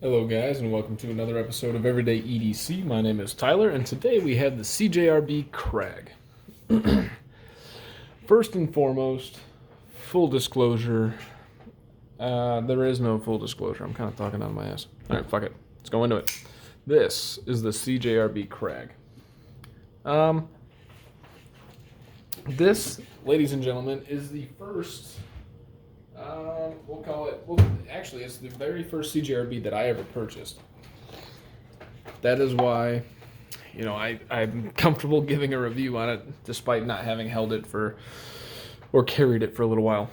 Hello guys and welcome to another episode of Everyday EDC. My name is Tyler and today we have the CJRB Crag. First and foremost, full disclosure. There is no full disclosure. I'm kind of talking out of my ass. Alright, fuck it. Let's go into it. This is the CJRB Crag. This, ladies and gentlemen, is the first we'll call it, actually, it's the very first CJRB that I ever purchased. That is why, I'm comfortable giving a review on it, despite not having held it or carried it for a little while.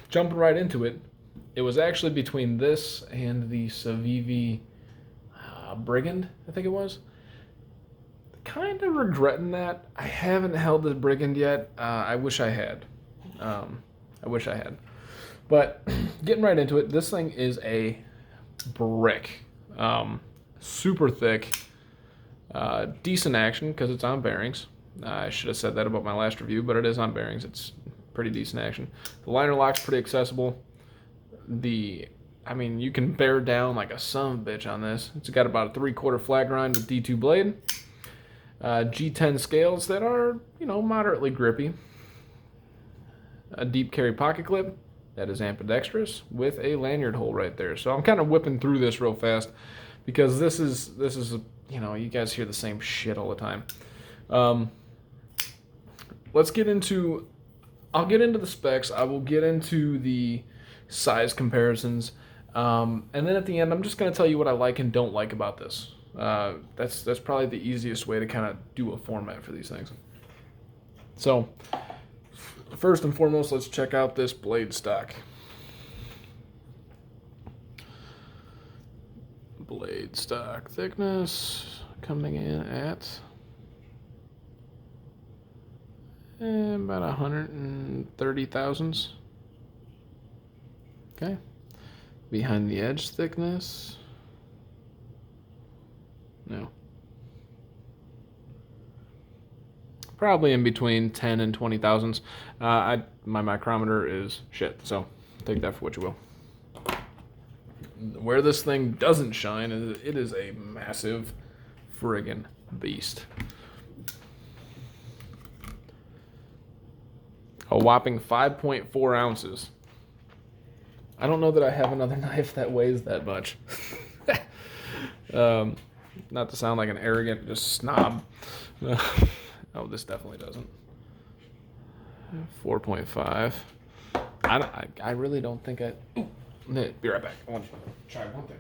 Jumping right into it, it was actually between this and the Civivi Brigand, I think it was. Kind of regretting that. I haven't held the Brigand yet. I wish I had. But getting right into it, this thing is a brick. Super thick. Decent action because it's on bearings. I should have said that about my last review, but it is on bearings. It's pretty decent action. The liner lock's pretty accessible. You can bear down like a son of a bitch on this. It's got about a 3/4 flat grind with D2 blade. G10 scales that are, moderately grippy. A deep carry pocket clip that is ambidextrous with a lanyard hole right there. So I'm kind of whipping through this real fast because this is you guys hear the same shit all the time. I'll get into the specs. I will get into the size comparisons. And then at the end, I'm just going to tell you what I like and don't like about this. That's probably the easiest way to kind of do a format for these things. So first and foremost, let's check out this blade stock. Blade stock thickness coming in at about 130 thousandths. Okay. Behind the edge thickness. No. Probably in between 10 and 20 thousandths. My micrometer is shit, so take that for what you will. Where this thing doesn't shine is it is a massive friggin' beast. A whopping 5.4 ounces. I don't know that I have another knife that weighs that much. Not to sound like an arrogant just snob. Oh, this definitely doesn't. 4.5. I really don't think I... Ooh, be right back. I want to try one thing.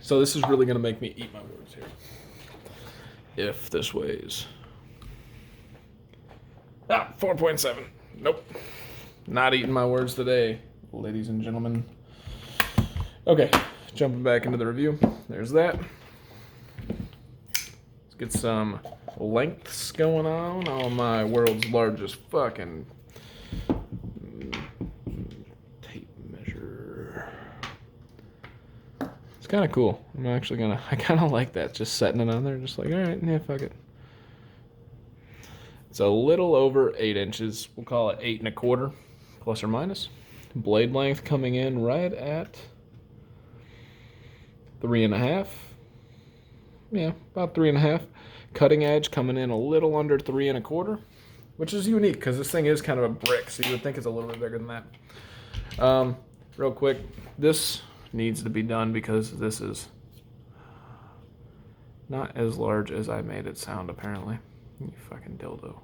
So this is really going to make me eat my words here. If this weighs... 4.7. Nope. Not eating my words today, ladies and gentlemen. Okay, jumping back into the review. There's that. Let's get some lengths going on my world's largest fucking tape measure. It's kind of cool. I kind of like that, just setting it on there, just like, all right, yeah, fuck it. It's a little over 8 inches. We'll call it 8 1/4, plus or minus. Blade length coming in right at 3.5. Yeah, about 3.5. Cutting edge coming in a little under 3 1/4, which is unique because this thing is kind of a brick, so you would think it's a little bit bigger than that. Real quick, this needs to be done because this is not as large as I made it sound, apparently. You fucking dildo.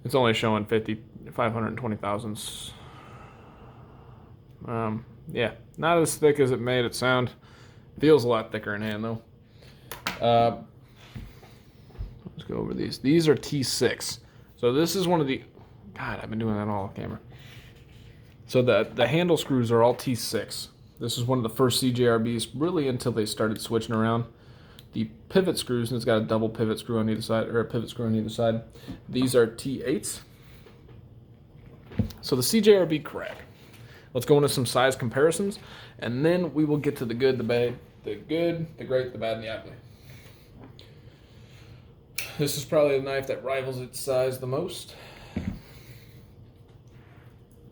It's only showing 520 thousandths. Yeah, not as thick as it made it sound. Feels a lot thicker in hand, though. Let's go over these. These are T6. So this is one of the... God, I've been doing that all off camera. So the handle screws are all T6. This is one of the first CJRBs, really until they started switching around. The pivot screws, and it's got a double pivot screw on either side, or a pivot screw on either side. These are T8s. So the CJRB Crag. Let's go into some size comparisons, and then we will get to the good, the bad, the good, the great, the bad, and the ugly. This is probably the knife that rivals its size the most.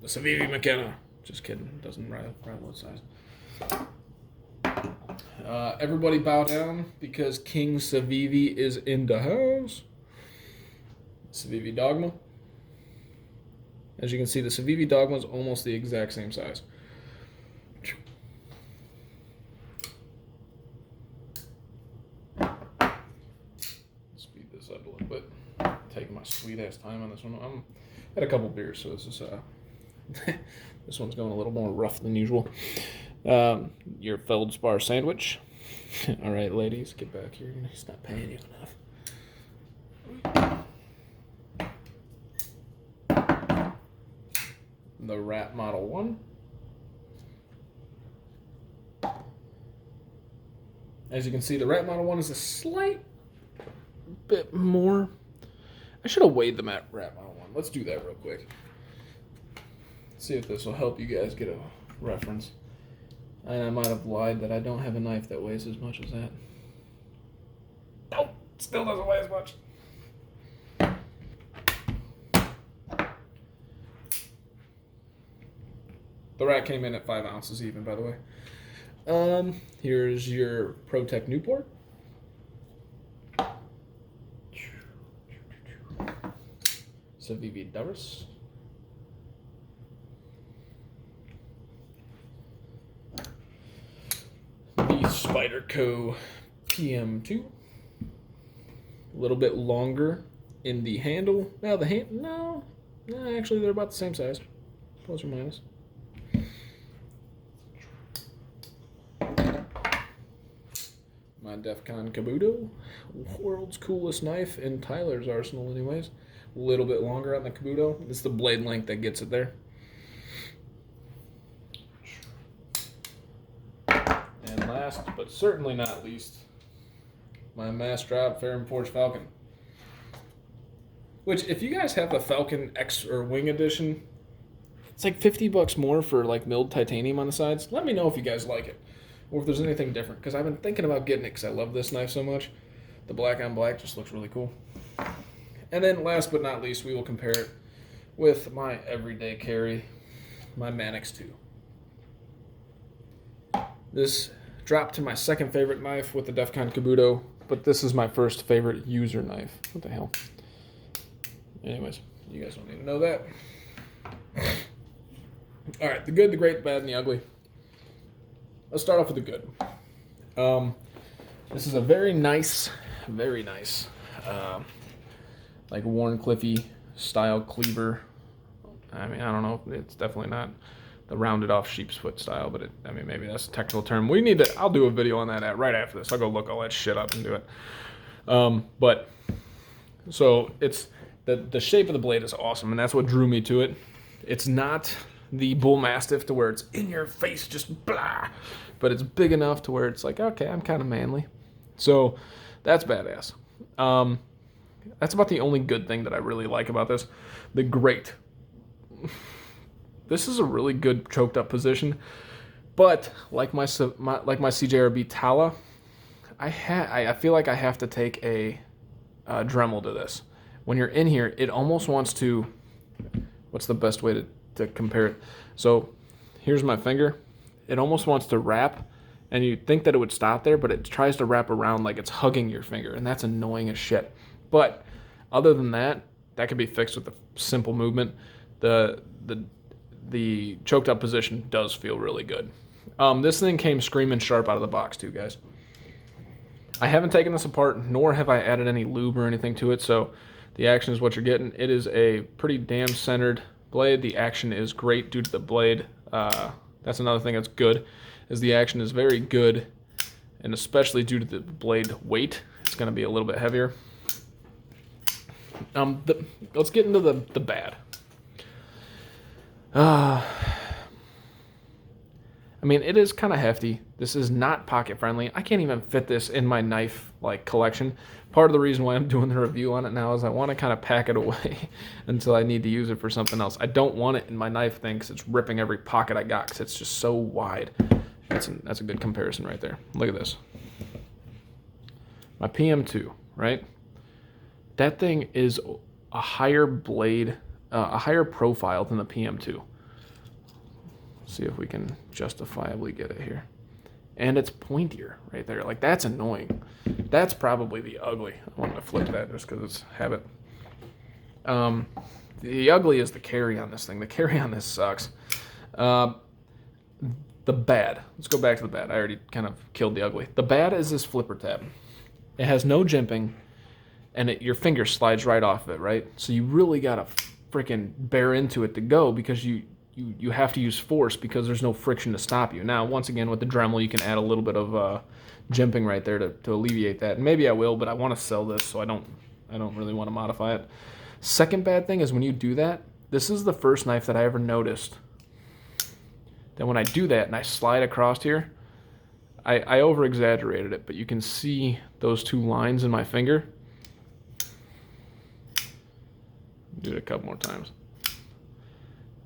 The Civivi McKenna. Just kidding. It doesn't rival its size. Everybody bow down because King Civivi is in the house. Civivi Dogma. As you can see, the Civivi Dogma is almost the exact same size. Speed this up a little bit. Taking my sweet ass time on this one. I'm had a couple beers, so this is this one's going a little more rough than usual. Your feldspar sandwich. All right, ladies, get back here. He's not paying you enough. The Rat Model 1. As you can see, the Rat Model 1 is a slight bit more. I should have weighed the Rat Model 1. Let's do that real quick. See if this will help you guys get a reference. And I might have lied that I don't have a knife that weighs as much as that. Nope, still doesn't weigh as much. The Rat came in at 5 ounces even, by the way. Here's your ProTech Newport. Civivi Durus. The Spyderco PM2. A little bit longer in the handle. Now no, actually they're about the same size, plus or minus. My Defcon Kabuto, world's coolest knife in Tyler's arsenal anyways. A little bit longer on the Kabuto. It's the blade length that gets it there. And last, but certainly not least, my Mastrop Ferrum Forge Falcon. Which, if you guys have the Falcon X or Wing Edition, it's like $50 more for like milled titanium on the sides. Let me know if you guys like it, or if there's anything different, because I've been thinking about getting it because I love this knife so much. The black on black just looks really cool. And then last but not least, we will compare it with my everyday carry, my Manix 2. This dropped to my second favorite knife with the Defcon Kabuto, but this is my first favorite user knife. What the hell? Anyways, you guys don't need to know that. All right, the good, the great, the bad, and the ugly. Let's start off with the good. This is a very nice, like Warren Cliffy style cleaver. I mean, I don't know. It's definitely not the rounded off sheep's foot style, but I mean, maybe that's a technical term. I'll do a video on that right after this. I'll go look all that shit up and do it. But so it's the shape of the blade is awesome, and that's what drew me to it. It's not the Bull Mastiff to where it's in your face, just blah, but it's big enough to where it's like, okay, I'm kind of manly. So that's badass. That's about the only good thing that I really like about this. The great. This is a really good choked up position, but like my CJRB Tala, I feel like I have to take a Dremel to this. When you're in here, it almost wants to. What's the best way to compare it? So here's my finger. It almost wants to wrap, and you'd think that it would stop there, but it tries to wrap around like it's hugging your finger, and that's annoying as shit. But other than that, that can be fixed with a simple movement. The choked up position does feel really good. This thing came screaming sharp out of the box too, guys. I haven't taken this apart, nor have I added any lube or anything to it, so the action is what you're getting. It is a pretty damn centered blade. The action is great due to the blade. That's another thing that's good, is the action is very good, and especially due to the blade weight, it's going to be a little bit heavier. Let's get into the bad. I mean, it is kind of hefty. This is not pocket friendly. I can't even fit this in my knife like collection. Part of the reason why I'm doing the review on it now is I want to kind of pack it away until I need to use it for something else. I don't want it in my knife thing because it's ripping every pocket I got because it's just so wide. That's a good comparison right there. Look at this. My PM2, right? That thing is a higher blade, a higher profile than the PM2. See if we can justifiably get it here. And it's pointier right there. Like, that's annoying. That's probably the ugly. I wanted to flip that just because it's habit. The ugly is the carry on this thing. The carry on this sucks. The bad. Let's go back to the bad. I already kind of killed the ugly. The bad is this flipper tab. It has no jimping, and your finger slides right off of it, right? So you really got to freaking bear into it to go because you have to use force because there's no friction to stop you. Now, once again, with the Dremel, you can add a little bit of jimping right there to alleviate that. And maybe I will, but I want to sell this, so I don't really want to modify it. Second bad thing is when you do that, this is the first knife that I ever noticed that when I do that and I slide across here, I over-exaggerated it, but you can see those two lines in my finger. Do it a couple more times.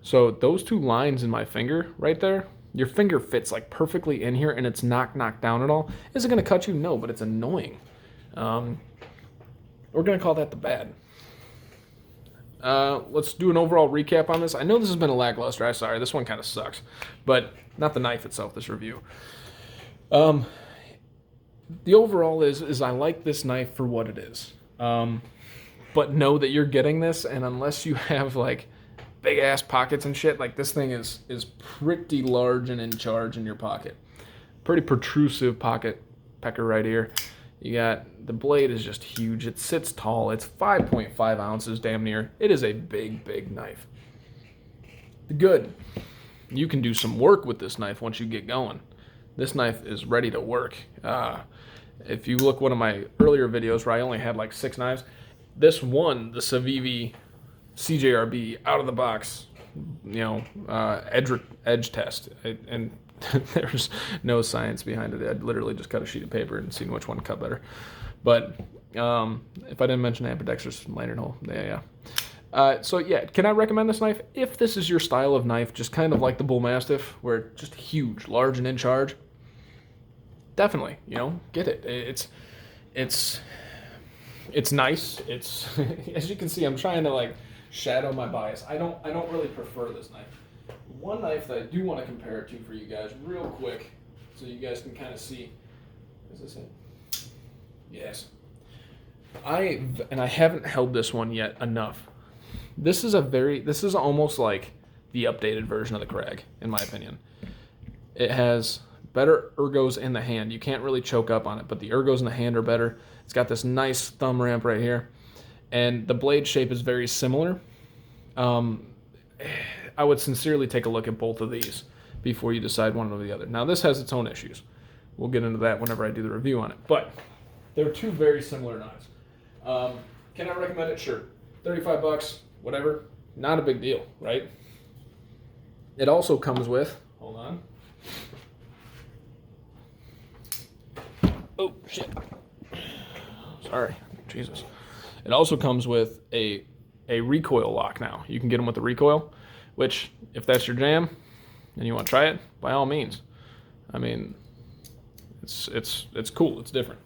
So those two lines in my finger right there, your finger fits like perfectly in here and it's not knocked down at all. Is it going to cut you? No, but it's annoying. We're going to call that the bad. Let's do an overall recap on this. I know this has been a lackluster. I'm sorry, this one kind of sucks. But not the knife itself, this review. The overall is I like this knife for what it is. But know that you're getting this, and unless you have like big ass pockets and shit, like this thing is pretty large and in charge in your pocket. Pretty protrusive pocket pecker right here. You got the blade is just huge. It sits tall. It's 5.5 ounces damn near. It is a big knife. Good. You can do some work with this knife once you get going. This knife is ready to work. If you look one of my earlier videos where I only had like 6 knives, this won the Civivi CJRB out of the box, edge test, and there's no science behind it. I'd literally just cut a sheet of paper and seen which one cut better. But if I didn't mention ambidextrous lantern hole, yeah. So yeah, can I recommend this knife? If this is your style of knife, just kind of like the Bull Mastiff, where it's just huge, large, and in charge, definitely, get it. It's nice. It's as you can see, I'm trying to like shadow my bias. I don't really prefer this knife. One knife that I do want to compare it to for you guys real quick, so you guys can kind of see. Is this it? Yes. I haven't held this one yet enough. This is almost like the updated version of the Crag, in my opinion. It has better ergos in the hand. You can't really choke up on it, but the ergos in the hand are better. It's got this nice thumb ramp right here, and the blade shape is very similar. I would sincerely take a look at both of these before you decide one over the other. Now, this has its own issues. We'll get into that whenever I do the review on it, but they're two very similar knives. Can I recommend it? Sure. $35, whatever. Not a big deal, right? It also comes with, hold on. Oh, shit. Sorry. Jesus. It also comes with a recoil lock now. You can get them with the recoil, which, if that's your jam and you want to try it, by all means. I mean, it's cool. It's different.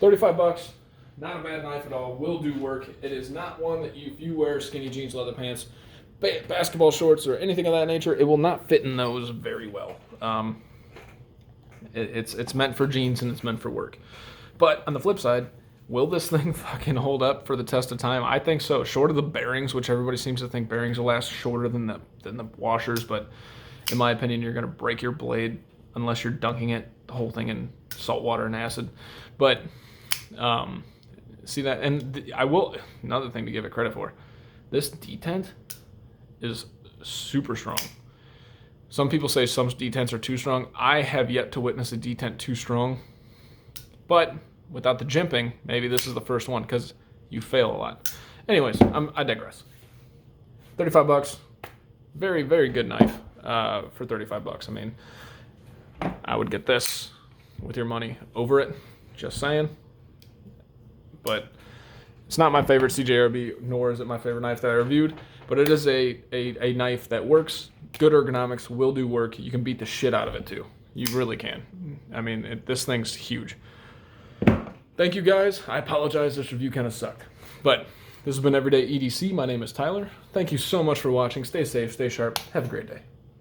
$35, not a bad knife at all. Will do work. It is not one that if you wear skinny jeans, leather pants, basketball shorts, or anything of that nature, it will not fit in those very well. It's meant for jeans and it's meant for work. But on the flip side, will this thing fucking hold up for the test of time? I think so. Short of the bearings, which everybody seems to think bearings will last shorter than the washers, but in my opinion, you're going to break your blade unless you're dunking it, the whole thing, in salt water and acid. But see that, and I will, another thing to give it credit for, this detent is super strong. Some people say some detents are too strong. I have yet to witness a detent too strong, but without the jimping, maybe this is the first one because you fail a lot. Anyways, I digress. $35, very, very good knife for $35. I mean, I would get this with your money over it. Just saying. But it's not my favorite CJRB, nor is it my favorite knife that I reviewed. But it is a knife that works. Good ergonomics, will do work. You can beat the shit out of it too. You really can. I mean, this thing's huge. Thank you guys. I apologize, this review kind of sucked. But this has been Everyday EDC. My name is Tyler. Thank you so much for watching. Stay safe, stay sharp. Have a great day.